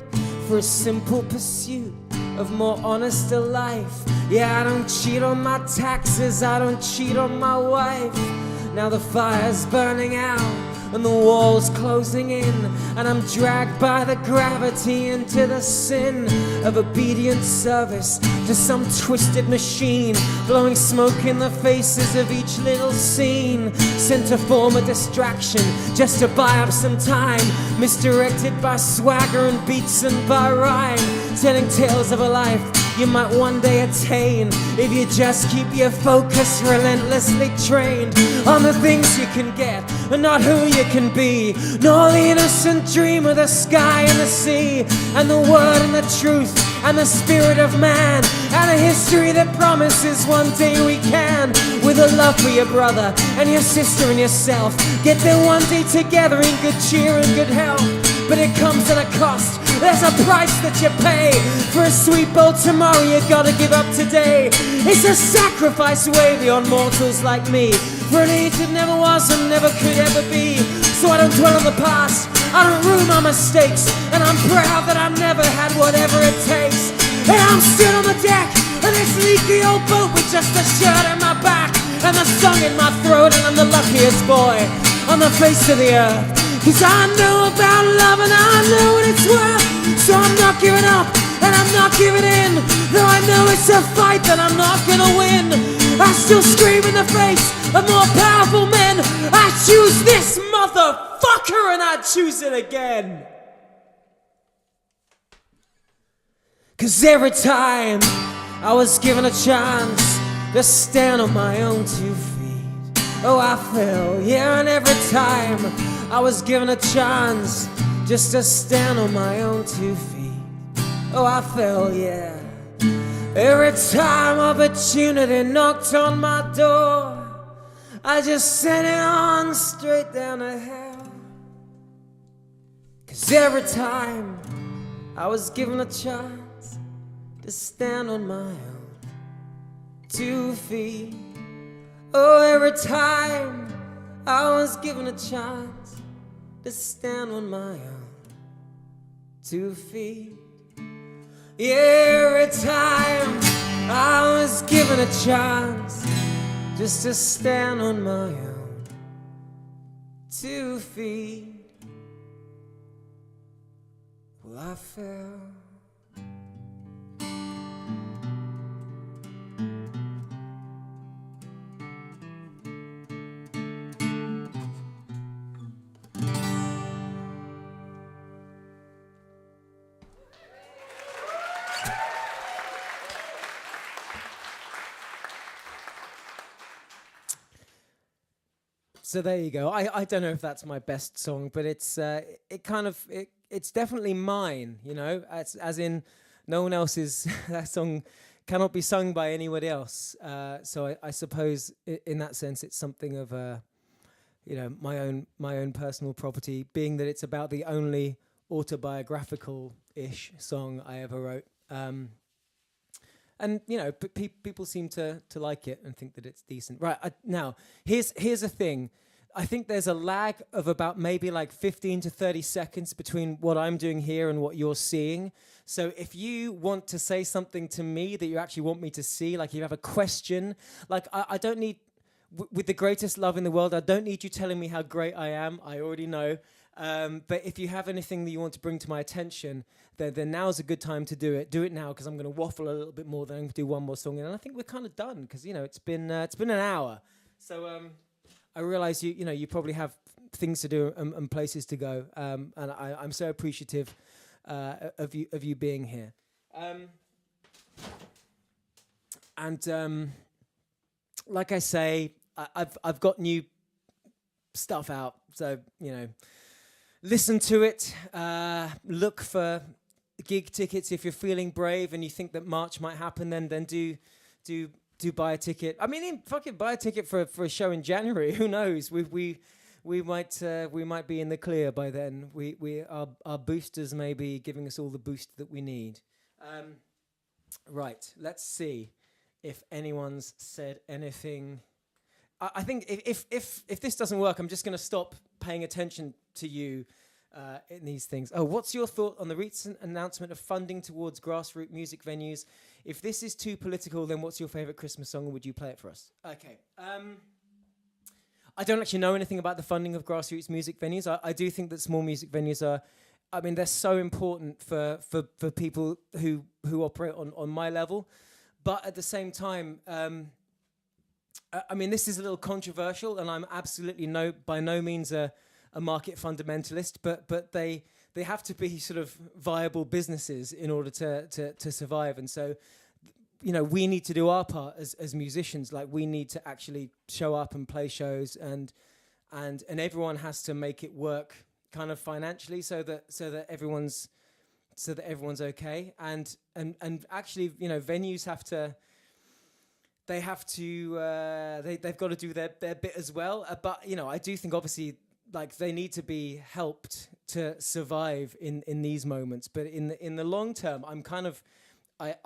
for a simple pursuit of more honest a life. Yeah, I don't cheat on my taxes, I don't cheat on my wife. Now the fire's burning out and the wall's closing in, and I'm dragged by the gravity into the sin of obedient service to some twisted machine, blowing smoke in the faces of each little scene, sent to form a distraction just to buy up some time, misdirected by swagger and beats and by rhyme, telling tales of a life you might one day attain if you just keep your focus relentlessly trained on the things you can get and not who you can be, nor the innocent dream of the sky and the sea, and the word and the truth and the spirit of man, and a history that promises one day we can, with a love for your brother and your sister and yourself, get there one day together in good cheer and good health. But it comes at a cost, there's a price that you pay for a sweet bowl tomorrow you gotta give up today. It's a sacrifice way beyond mortals like me, for an age that never was and never could ever be. So I don't dwell on the past, I don't ruin my mistakes, and I'm proud that I've never had whatever it takes. And I'm still on the deck of this leaky old boat with just a shirt on my back and a song in my throat, and I'm the luckiest boy on the face of the earth. 'Cause I know about love and I know what it's worth. So I'm not giving up and I'm not giving in, though I know it's a fight that I'm not gonna win. I still scream in the face of more powerful men. I choose this motherfucker and I choose it again. 'Cause every time I was given a chance to stand on my own 2 feet, oh I fell, yeah, and every time I was given a chance just to stand on my own 2 feet, oh I fell, yeah. Every time opportunity knocked on my door, I just sent it on straight down to hell. 'Cause every time I was given a chance to stand on my own 2 feet, oh every time I was given a chance to stand on my own 2 feet. Yeah, every time I was given a chance just to stand on my own 2 feet, well I fell. So there you go. I don't know if that's my best song, but it's it's definitely mine, you know, as in no one else's. That song cannot be sung by anybody else. So I suppose in that sense it's something of you know, my own personal property, being that it's about the only autobiographical-ish song I ever wrote. And you know, people seem to like it and think that it's decent. Right, now here's the thing. I think there's a lag of about maybe like 15 to 30 seconds between what I'm doing here and what you're seeing. So if you want to say something to me that you actually want me to see, like you have a question, like I don't need, with the greatest love in the world, I don't need you telling me how great I am. I already know. But if you have anything that you want to bring to my attention, then now's a good time to do it. Do it now, because I'm going to waffle a little bit more. Then I'm going to do one more song, and I think we're kind of done, because you know it's been an hour. So I realise you probably have things to do and places to go, and I'm so appreciative of you being here. And like I say, I've got new stuff out, so you know. Listen to it, look for gig tickets. If you're feeling brave and you think that March might happen, then do buy a ticket. I mean, fucking buy a ticket for a show in January. Who knows? We might be in the clear by then. Our boosters may be giving us all the boost that we need. Right. Let's see if anyone's said anything. I think if this doesn't work, I'm just going to stop paying attention to you in these things. Oh, what's your thought on the recent announcement of funding towards grassroots music venues? If this is too political, then what's your favourite Christmas song and would you play it for us? Okay. I don't actually know anything about the funding of grassroots music venues. I do think that small music venues are, I mean, they're so important for people who operate on my level. But at the same time, I mean, this is a little controversial, and I'm absolutely by no means a market fundamentalist, but they have to be sort of viable businesses in order to survive. And so, you know, we need to do our part as musicians. Like, we need to actually show up and play shows, and everyone has to make it work kind of financially so that everyone's okay. And actually, you know, venues they've got to do their bit as well. But, you know, I do think obviously, like, they need to be helped to survive in these moments. But in the long term, I'm kind of, I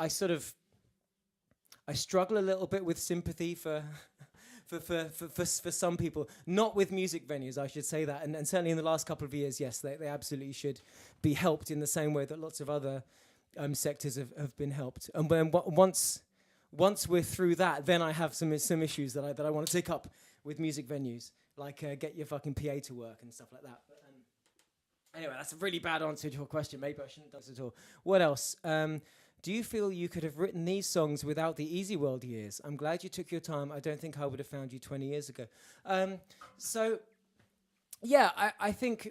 struggle a little bit with sympathy for some people, not with music venues, I should say that. And certainly in the last couple of years, yes, they absolutely should be helped in the same way that lots of other sectors have been helped. And when once we're through that, then I have some issues that I want to take up with music venues, like get your fucking PA to work and stuff like that. But, anyway, that's a really bad answer to your question. Maybe I shouldn't do this at all. What else? Do you feel you could have written these songs without the Easy World years? I'm glad you took your time. I don't think I would have found you 20 years ago. So, yeah, I think...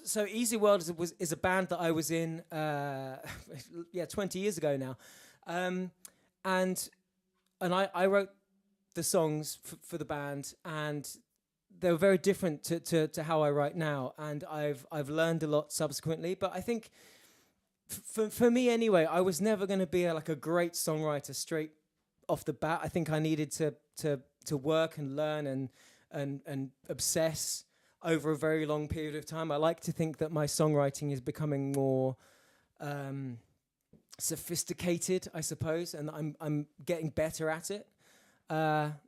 So Easy World is a band that I was in, 20 years ago now. And I wrote the songs for the band, and they were very different to how I write now. And I've learned a lot subsequently. But I think... For me anyway, I was never going to be a great songwriter straight off the bat. I think I needed to work and learn and obsess over a very long period of time. I like to think that my songwriting is becoming more sophisticated, I suppose, and I'm getting better at it.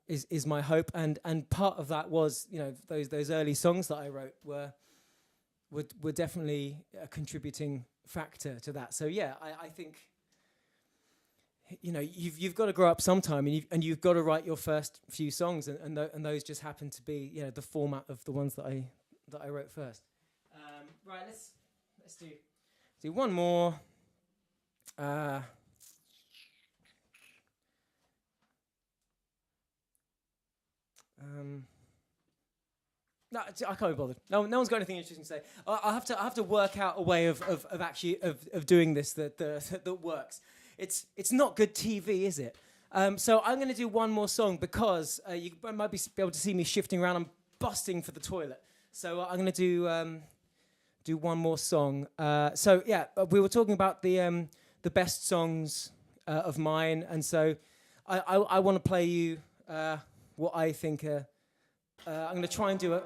Is my hope, and part of that was, you know, those early songs that I wrote were definitely a contributing factor to that. So yeah, I think, you know, you've got to grow up sometime, and you've got to write your first few songs, and those just happen to be, you know, the format of the ones that I wrote first. Right, let's do one more. No, I can't be bothered. No one's got anything interesting to say. I have to work out a way of actually doing this that works. It's not good TV, is it? So I'm going to do one more song because you might be able to see me shifting around. I'm busting for the toilet. So I'm going to do one more song. So yeah, we were talking about the best songs of mine, and so I want to play you what I think are. I'm going to try and do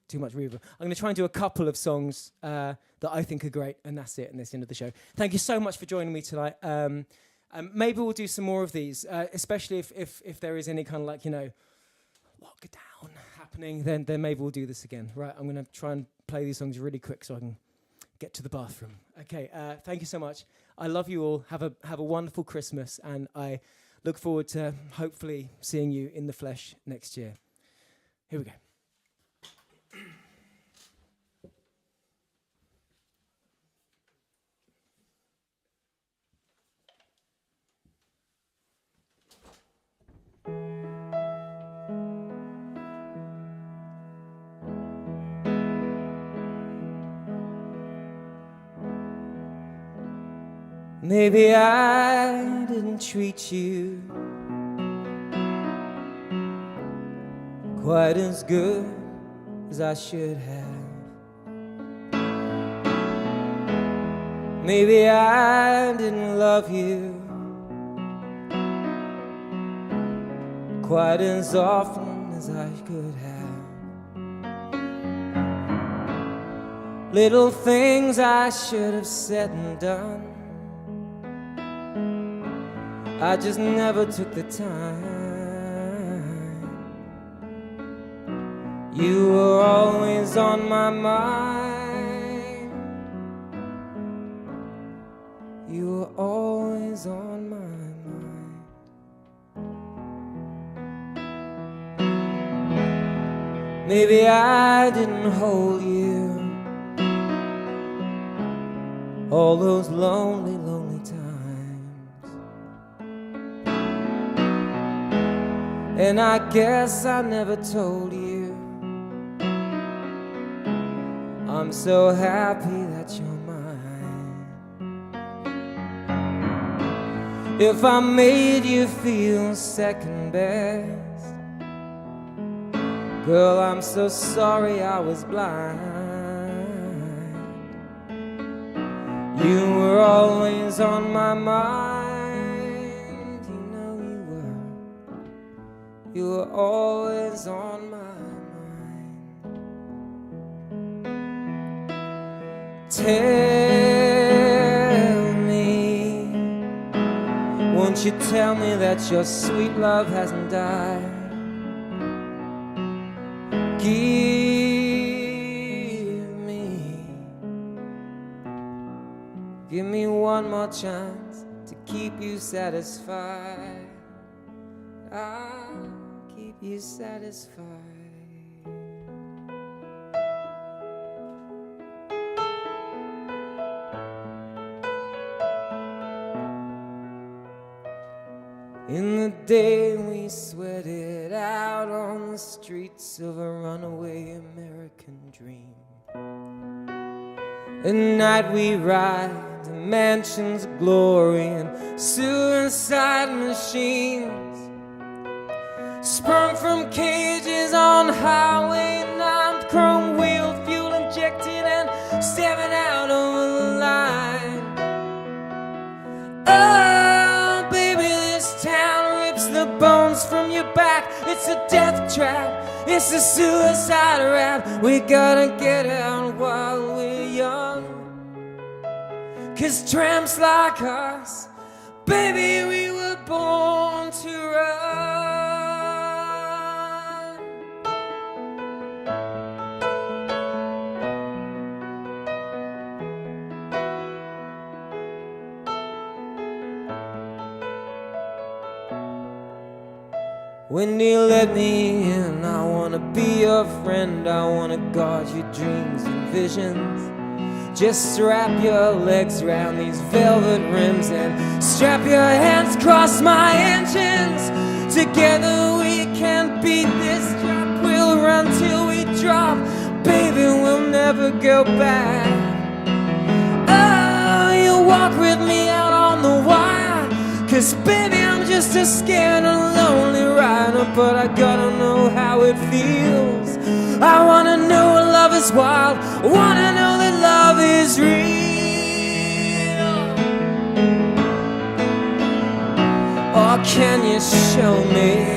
too much reverb. I'm going to try and do a couple of songs that I think are great, and that's it, and that's the end of the show. Thank you so much for joining me tonight. Maybe we'll do some more of these, especially if there is any kind of, like, you know, lockdown happening, then maybe we'll do this again. Right, I'm going to try and play these songs really quick so I can get to the bathroom. Okay, thank you so much. I love you all. Have a wonderful Christmas, and I look forward to hopefully seeing you in the flesh next year. Here we go. Maybe I didn't treat you quite as good as I should have. Maybe I didn't love you quite as often as I could have. Little things I should have said and done, I just never took the time. You were always on my mind. You were always on my mind. Maybe I didn't hold you all those lonely, lonely times, and I guess I never told you I'm so happy that you're mine. If I made you feel second best, girl, I'm so sorry I was blind. You were always on my mind. You know you were. You were always on my mind. Tell me, won't you tell me that your sweet love hasn't died? Give me one more chance to keep you satisfied. I'll keep you satisfied. In the day we sweated out on the streets of a runaway American dream. At night we ride to mansions of glory and suicide machines, sprung from cages on Highway 9, chrome wheel, fuel injected and stepping out over the line. Oh, baby, this town rips the bones from your back. It's a death trap, it's a suicide rap. We gotta get out while we're young, 'cause tramps like us, baby, we were born to run. When you let me in, I wanna be your friend. I wanna guard your dreams and visions. Just strap your legs around these velvet rims and strap your hands across my engines. Together we can beat this trap. We'll run till we drop. Baby, we'll never go back. Oh, you walk with me out on the wire, 'cause baby, I'm just a scared and lonely rider. But I gotta know how it feels. I wanna know what love is wild. I wanna know that love is real. Or can you show me?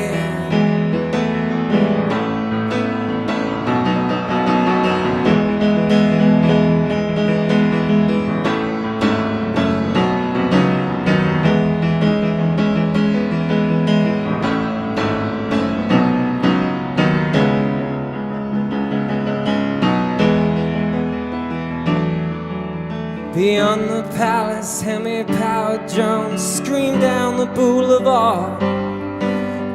Beyond the palace, hemi-powered drones scream down the boulevard.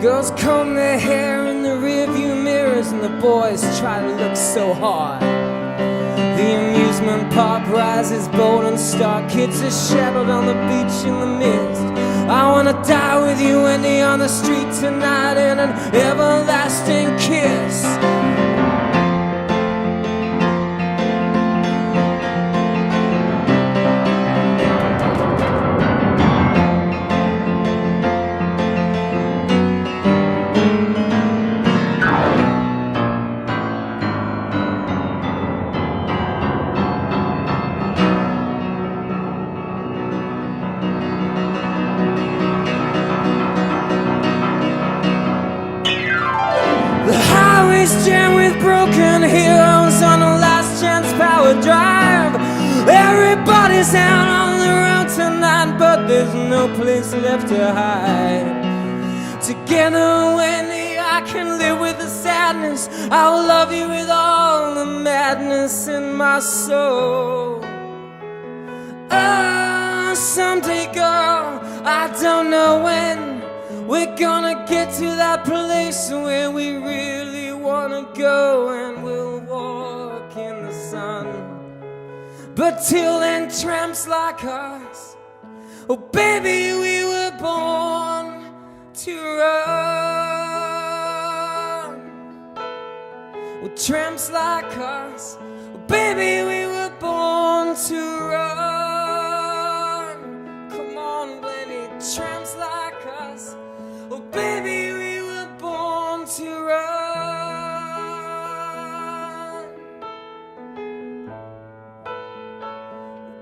Girls comb their hair in the rearview mirrors, and the boys try to look so hard. The amusement park rises bold and stark. Kids are shadowed on the beach in the mist. I wanna die with you, Wendy, on the street tonight in an everlasting kiss. space jam with broken heroes on a last chance power drive. Everybody's out on the road tonight, but there's no place left to hide. Together, Wendy, I can live with the sadness. I will love you with all the madness in my soul. Oh, someday, girl, I don't know when we're gonna get to that place where we really wanna go, and we'll walk in the sun. But till then, tramps like us, oh baby, we were born to run. Well, tramps like us, oh baby, we were born to run. Come on, Wendy, tramps like us, oh baby, we were born to run.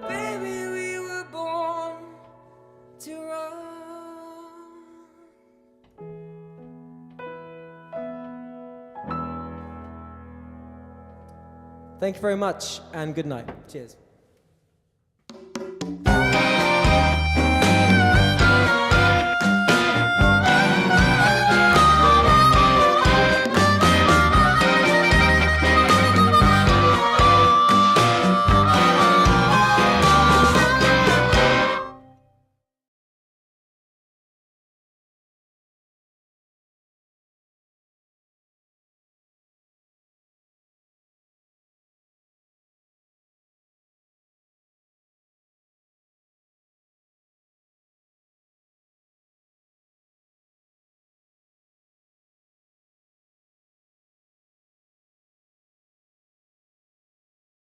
Baby, we were born to run. Thank you very much, and good night. Cheers.